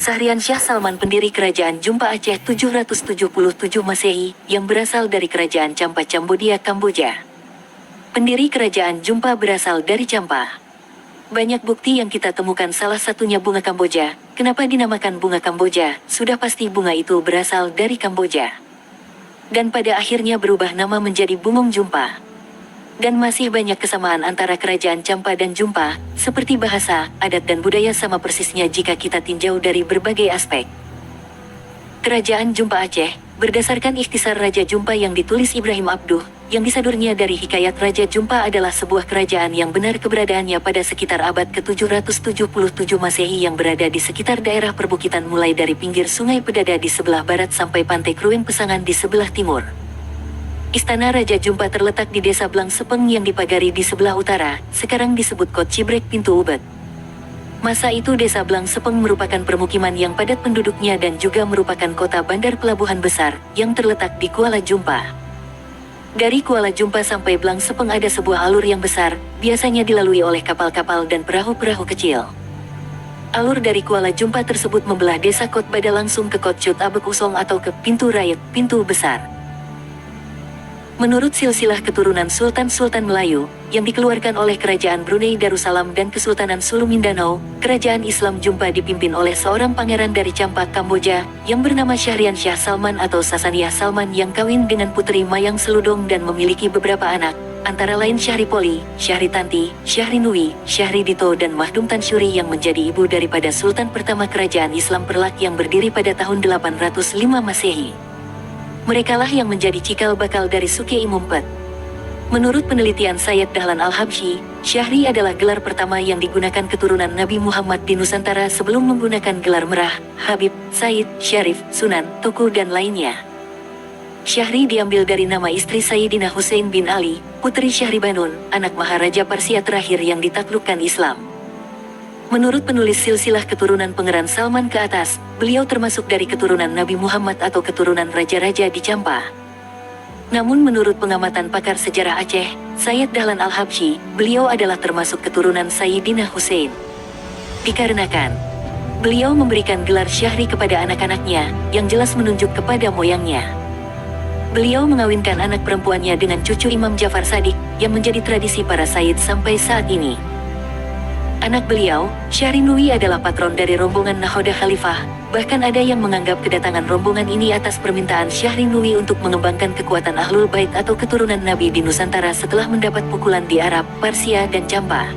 Shahrian Shah Salman, pendiri Kerajaan Jumpa Aceh 777 Masehi, yang berasal dari Kerajaan Champa Cambodia, Kamboja. Pendiri Kerajaan Jumpa berasal dari Champa. Banyak bukti yang kita temukan, salah satunya bunga Kamboja. Kenapa dinamakan bunga Kamboja? Sudah pasti bunga itu berasal dari Kamboja. Dan pada akhirnya berubah nama menjadi Bumong Jumpa. Dan masih banyak kesamaan antara Kerajaan Champa dan Jumpa, seperti bahasa, adat dan budaya sama persisnya jika kita tinjau dari berbagai aspek. Kerajaan Jumpa Aceh, berdasarkan ikhtisar Raja Jumpa yang ditulis Ibrahim Abduh, yang disadurnya dari Hikayat Raja Jumpa, adalah sebuah kerajaan yang benar keberadaannya pada sekitar abad ke-777 Masehi yang berada di sekitar daerah perbukitan mulai dari pinggir Sungai Pedada di sebelah barat sampai Pantai Kruen Pesangan di sebelah timur. Istana Raja Jumpa terletak di Desa Blang Sepeng yang dipagari di sebelah utara, sekarang disebut Kot Cibrek Pintu Ubet. Masa itu Desa Blang Sepeng merupakan permukiman yang padat penduduknya dan juga merupakan kota bandar pelabuhan besar yang terletak di Kuala Jumpa. Dari Kuala Jumpa sampai Blang Sepeng ada sebuah alur yang besar, biasanya dilalui oleh kapal-kapal dan perahu-perahu kecil. Alur dari Kuala Jumpa tersebut membelah Desa Kot Bada langsung ke Kot Cut Abek Usong atau ke Pintu Rayet, Pintu Besar. Menurut silsilah keturunan Sultan-Sultan Melayu, yang dikeluarkan oleh Kerajaan Brunei Darussalam dan Kesultanan Sulu Mindanao, Kerajaan Islam Jumpa dipimpin oleh seorang pangeran dari Champa, Kamboja, yang bernama Shahrian Shah Salman atau Sasaniah Salman, yang kawin dengan Puteri Mayang Seludong dan memiliki beberapa anak, antara lain Syahri Poli, Syahri Tanti, Syahri Nui, Syahri Dito dan Mahdum Tan Syuri yang menjadi ibu daripada Sultan pertama Kerajaan Islam Perlak yang berdiri pada tahun 805 Masehi. Merekalah yang menjadi cikal bakal dari Suke Imumpet. Menurut penelitian Sayyid Dahlan Al-Habsyi, Syahri adalah gelar pertama yang digunakan keturunan Nabi Muhammad di Nusantara sebelum menggunakan gelar Merah, Habib, Said, Syarif, Sunan, Tuku dan lainnya. Syahri diambil dari nama istri Sayyidina Hussein bin Ali, putri Syahri Banun, anak Maharaja Parsia terakhir yang ditaklukkan Islam. Menurut penulis silsilah keturunan Pangeran Salman ke atas, beliau termasuk dari keturunan Nabi Muhammad atau keturunan raja-raja di Champa. Namun menurut pengamatan pakar sejarah Aceh, Sayyid Dahlan Al-Habsyi, beliau adalah termasuk keturunan Sayyidina Hussein. Dikarenakan beliau memberikan gelar Syahri kepada anak-anaknya, yang jelas menunjuk kepada moyangnya. Beliau mengawinkan anak perempuannya dengan cucu Imam Jafar Shadiq, yang menjadi tradisi para Sayyid sampai saat ini. Anak beliau, Syahri Nui, adalah patron dari rombongan Nakhoda Khalifah. Bahkan ada yang menganggap kedatangan rombongan ini atas permintaan Syahri Nui untuk mengembangkan kekuatan Ahlul Bait atau keturunan Nabi di Nusantara setelah mendapat pukulan di Arab, Parsia dan Champa.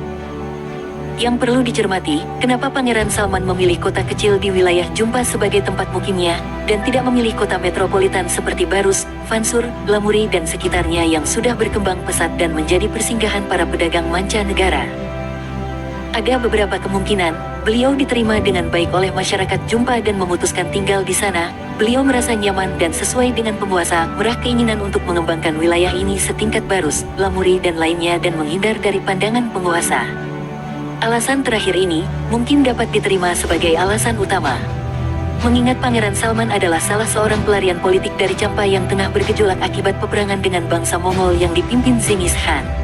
Yang perlu dicermati, kenapa Pangeran Salman memilih kota kecil di wilayah Jumpa sebagai tempat mukimnya, dan tidak memilih kota metropolitan seperti Barus, Fansur, Lamuri dan sekitarnya yang sudah berkembang pesat dan menjadi persinggahan para pedagang mancanegara. Ada beberapa kemungkinan, beliau diterima dengan baik oleh masyarakat Jumpa dan memutuskan tinggal di sana. Beliau merasa nyaman dan sesuai dengan penguasa, merah keinginan untuk mengembangkan wilayah ini setingkat Barus, Lamuri dan lainnya dan menghindar dari pandangan penguasa. Alasan terakhir ini, mungkin dapat diterima sebagai alasan utama. Mengingat Pangeran Salman adalah salah seorang pelarian politik dari Champa yang tengah bergejolak akibat peperangan dengan bangsa Mongol yang dipimpin Zingis Khan.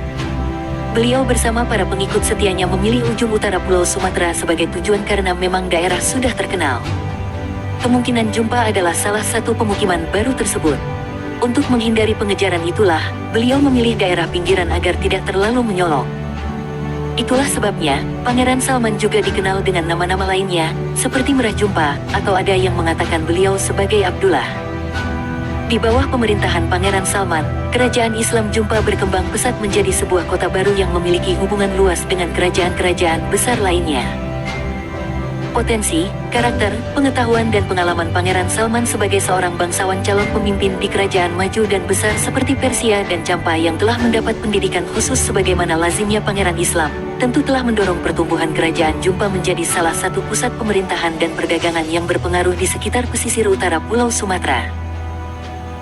Beliau bersama para pengikut setianya memilih ujung utara Pulau Sumatera sebagai tujuan karena memang daerah sudah terkenal. Kemungkinan Jumpa adalah salah satu pemukiman baru tersebut. Untuk menghindari pengejaran itulah, beliau memilih daerah pinggiran agar tidak terlalu menyolok. Itulah sebabnya, Pangeran Salman juga dikenal dengan nama-nama lainnya, seperti Merah Jumpa, atau ada yang mengatakan beliau sebagai Abdullah. Di bawah pemerintahan Pangeran Salman, Kerajaan Islam Jumpa berkembang pesat menjadi sebuah kota baru yang memiliki hubungan luas dengan kerajaan-kerajaan besar lainnya. Potensi, karakter, pengetahuan dan pengalaman Pangeran Salman sebagai seorang bangsawan calon pemimpin di kerajaan maju dan besar seperti Persia dan Champa yang telah mendapat pendidikan khusus sebagaimana lazimnya Pangeran Islam, tentu telah mendorong pertumbuhan Kerajaan Jumpa menjadi salah satu pusat pemerintahan dan perdagangan yang berpengaruh di sekitar pesisir utara Pulau Sumatera.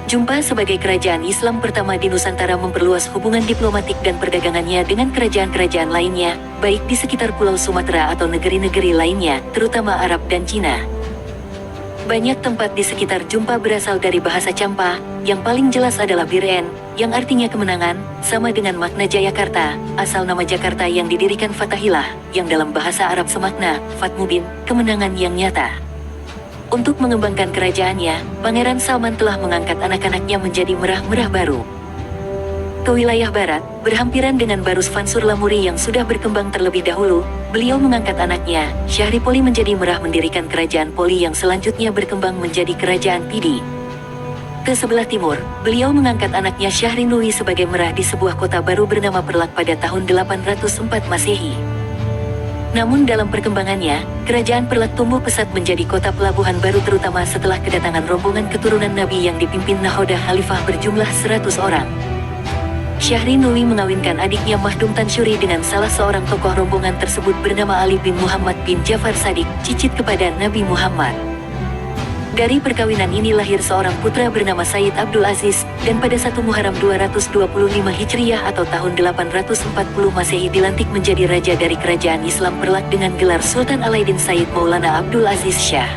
Jumpa sebagai kerajaan Islam pertama di Nusantara memperluas hubungan diplomatik dan perdagangannya dengan kerajaan-kerajaan lainnya, baik di sekitar Pulau Sumatera atau negeri-negeri lainnya, terutama Arab dan Cina. Banyak tempat di sekitar Jumpa berasal dari bahasa Champa, yang paling jelas adalah Biren, yang artinya kemenangan, sama dengan makna Jayakarta, asal nama Jakarta yang didirikan Fatahillah, yang dalam bahasa Arab semakna, Fatmubin, kemenangan yang nyata. Untuk mengembangkan kerajaannya, Pangeran Salman telah mengangkat anak-anaknya menjadi merah-merah baru. Ke wilayah barat, berhampiran dengan Barus Fansur Lamuri yang sudah berkembang terlebih dahulu, beliau mengangkat anaknya, Syahripoli menjadi merah mendirikan kerajaan Poli yang selanjutnya berkembang menjadi kerajaan Pidi. Ke sebelah timur, beliau mengangkat anaknya Syahrinui sebagai merah di sebuah kota baru bernama Perlak pada tahun 804 Masehi. Namun dalam perkembangannya, kerajaan Perlak tumbuh pesat menjadi kota pelabuhan baru terutama setelah kedatangan rombongan keturunan Nabi yang dipimpin Nahoda Khalifah berjumlah 100 orang. Syahrinui mengawinkan adiknya Mahdum Tansyuri dengan salah seorang tokoh rombongan tersebut bernama Ali bin Muhammad bin Jafar Sadiq, cicit kepada Nabi Muhammad. Dari perkawinan ini lahir seorang putra bernama Sayyid Abdul Aziz, dan pada 1 Muharram 225 Hijriyah atau tahun 840 Masehi dilantik menjadi raja dari kerajaan Islam Perlak dengan gelar Sultan Alaidin Sayyid Maulana Abdul Aziz Shah.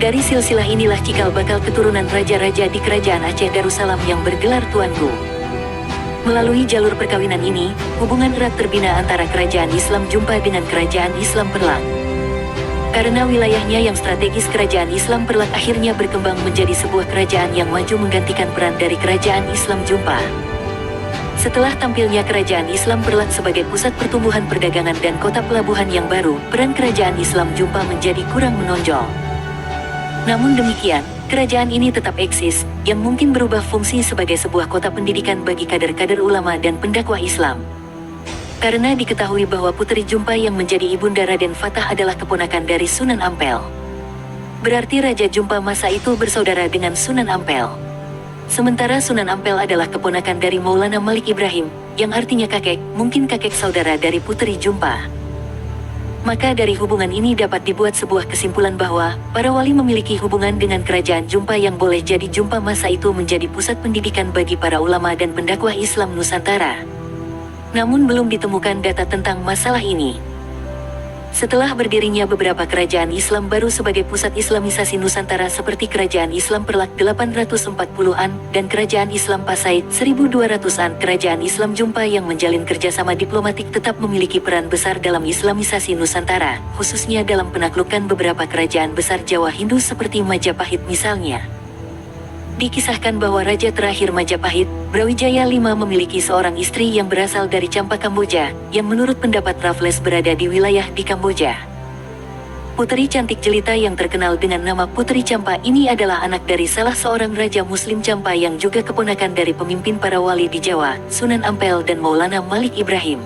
Dari silsilah inilah cikal bakal keturunan raja-raja di kerajaan Aceh Darussalam yang bergelar Tuanku. Melalui jalur perkawinan ini, hubungan erat terbina antara kerajaan Islam Jumpa dengan kerajaan Islam Perlak. Karena wilayahnya yang strategis, kerajaan Islam Perlak akhirnya berkembang menjadi sebuah kerajaan yang maju menggantikan peran dari kerajaan Islam Jumpa. Setelah tampilnya kerajaan Islam Perlak sebagai pusat pertumbuhan perdagangan dan kota pelabuhan yang baru, peran kerajaan Islam Jumpa menjadi kurang menonjol. Namun demikian, kerajaan ini tetap eksis, yang mungkin berubah fungsi sebagai sebuah kota pendidikan bagi kader-kader ulama dan pendakwah Islam. Karena diketahui bahwa Puteri Jumpa yang menjadi ibunda Raden Fatah adalah keponakan dari Sunan Ampel. Berarti Raja Jumpa masa itu bersaudara dengan Sunan Ampel. Sementara Sunan Ampel adalah keponakan dari Maulana Malik Ibrahim, yang artinya kakek, mungkin kakek saudara dari Puteri Jumpa. Maka dari hubungan ini dapat dibuat sebuah kesimpulan bahwa para wali memiliki hubungan dengan kerajaan Jumpa yang boleh jadi Jumpa masa itu menjadi pusat pendidikan bagi para ulama dan pendakwah Islam Nusantara. Namun belum ditemukan data tentang masalah ini. Setelah berdirinya beberapa kerajaan Islam baru sebagai pusat Islamisasi Nusantara seperti kerajaan Islam Perlak 840-an dan kerajaan Islam Pasaid 1200-an, kerajaan Islam Jumpa yang menjalin kerjasama diplomatik tetap memiliki peran besar dalam Islamisasi Nusantara, khususnya dalam penaklukan beberapa kerajaan besar Jawa Hindu seperti Majapahit misalnya. Dikisahkan bahwa raja terakhir Majapahit, Brawijaya V memiliki seorang istri yang berasal dari Champa Kamboja, yang menurut pendapat Raffles berada di wilayah di Kamboja. Puteri cantik jelita yang terkenal dengan nama Puteri Champa ini adalah anak dari salah seorang raja Muslim Champa yang juga keponakan dari pemimpin para wali di Jawa, Sunan Ampel dan Maulana Malik Ibrahim.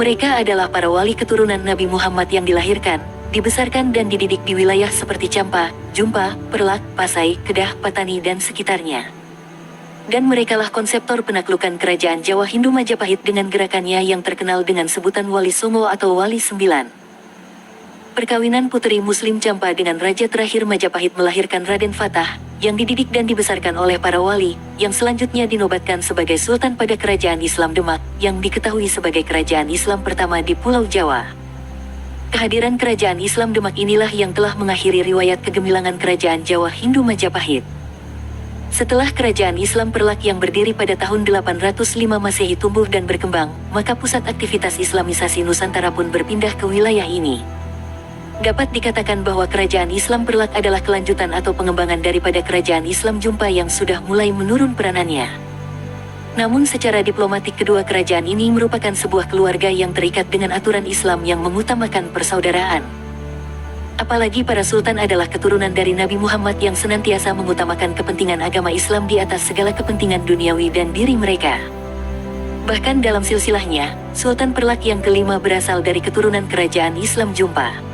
Mereka adalah para wali keturunan Nabi Muhammad yang dilahirkan, dibesarkan dan dididik di wilayah seperti Champa, Jumpa, Perlak, Pasai, Kedah, Patani dan sekitarnya. Dan merekalah konseptor penaklukan kerajaan Jawa Hindu Majapahit dengan gerakannya yang terkenal dengan sebutan Wali Songo atau Wali Sembilan. Perkawinan Puteri Muslim Champa dengan raja terakhir Majapahit melahirkan Raden Fatah, yang dididik dan dibesarkan oleh para wali, yang selanjutnya dinobatkan sebagai Sultan pada kerajaan Islam Demak, yang diketahui sebagai kerajaan Islam pertama di Pulau Jawa. Kehadiran kerajaan Islam Demak inilah yang telah mengakhiri riwayat kegemilangan kerajaan Jawa Hindu Majapahit. Setelah kerajaan Islam Perlak yang berdiri pada tahun 805 Masehi tumbuh dan berkembang, maka pusat aktivitas Islamisasi Nusantara pun berpindah ke wilayah ini. Dapat dikatakan bahwa kerajaan Islam Perlak adalah kelanjutan atau pengembangan daripada kerajaan Islam Jumpa yang sudah mulai menurun peranannya. Namun secara diplomatik kedua kerajaan ini merupakan sebuah keluarga yang terikat dengan aturan Islam yang mengutamakan persaudaraan. Apalagi para sultan adalah keturunan dari Nabi Muhammad yang senantiasa mengutamakan kepentingan agama Islam di atas segala kepentingan duniawi dan diri mereka. Bahkan dalam silsilahnya, Sultan Perlak yang kelima berasal dari keturunan kerajaan Islam Jumpa.